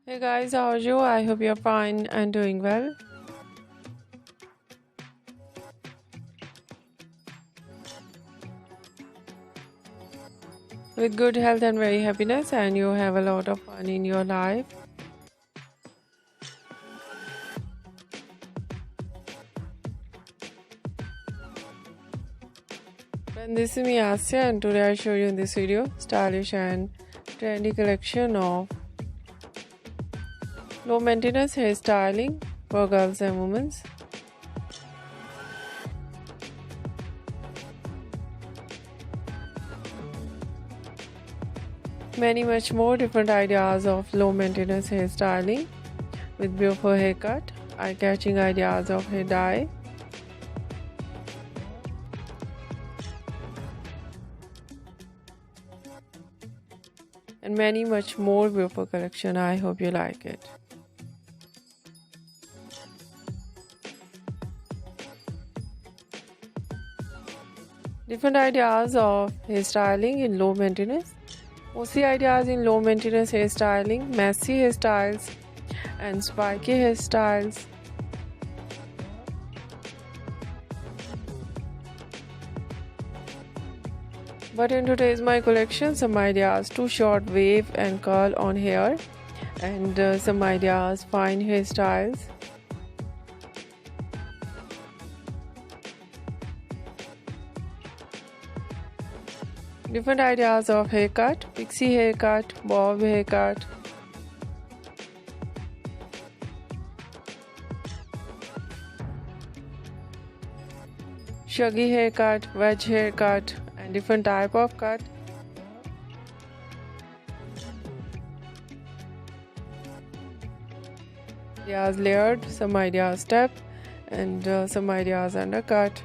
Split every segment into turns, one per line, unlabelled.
Hey guys, how are you? I hope you're fine and doing well. With good health and very happiness, and you have a lot of fun in your life. And this is me Asya, and today I show you in this video stylish and trendy collection of low maintenance hairstyling for girls and women. Many much more different ideas of low maintenance hairstyling with beautiful haircut, eye-catching ideas of hair dye, and many much more beautiful collection. I hope you like it. Different ideas of hairstyling in low maintenance. Mostly ideas in low maintenance hairstyling, messy hairstyles and spiky hairstyles. But in today's my collection, some ideas to short wave and curl on hair, and some ideas fine hairstyles. Different ideas of haircut, pixie haircut, bob haircut, shaggy haircut, wedge haircut, and different type of cut. Ideas layered, some ideas step, and some ideas undercut.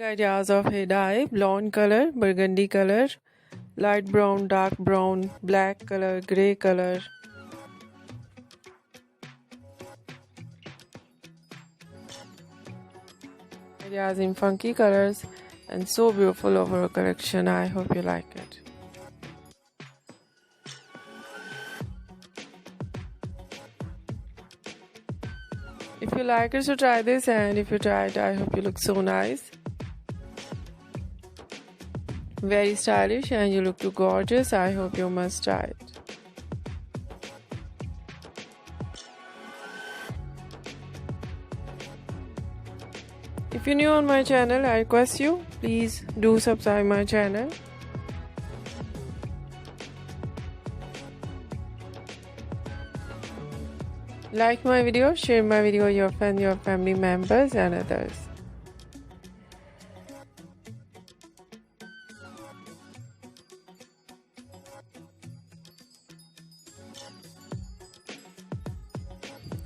Ideas of hair dye, blonde color, burgundy color, light brown, dark brown, black color, grey color. Ideas in funky colors and so beautiful overall collection. I hope you like it. If you like it, so try this, and if you try it, I hope you look so nice. Very stylish, and you look too gorgeous. I hope you must try it. If you're new on my channel, I request you, please do subscribe my channel. Like my video, share my video with your friends, your family members and others.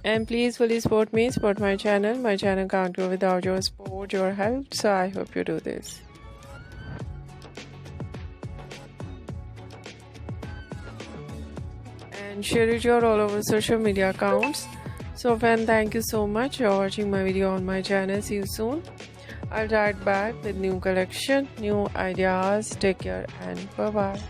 And please fully support me, support my channel. My channel can't grow without your support, your help. So I hope you do this. And share it your all over social media accounts. So friend, thank you so much for watching my video on my channel. See you soon. I'll write back with new collection, new ideas. Take care and bye bye.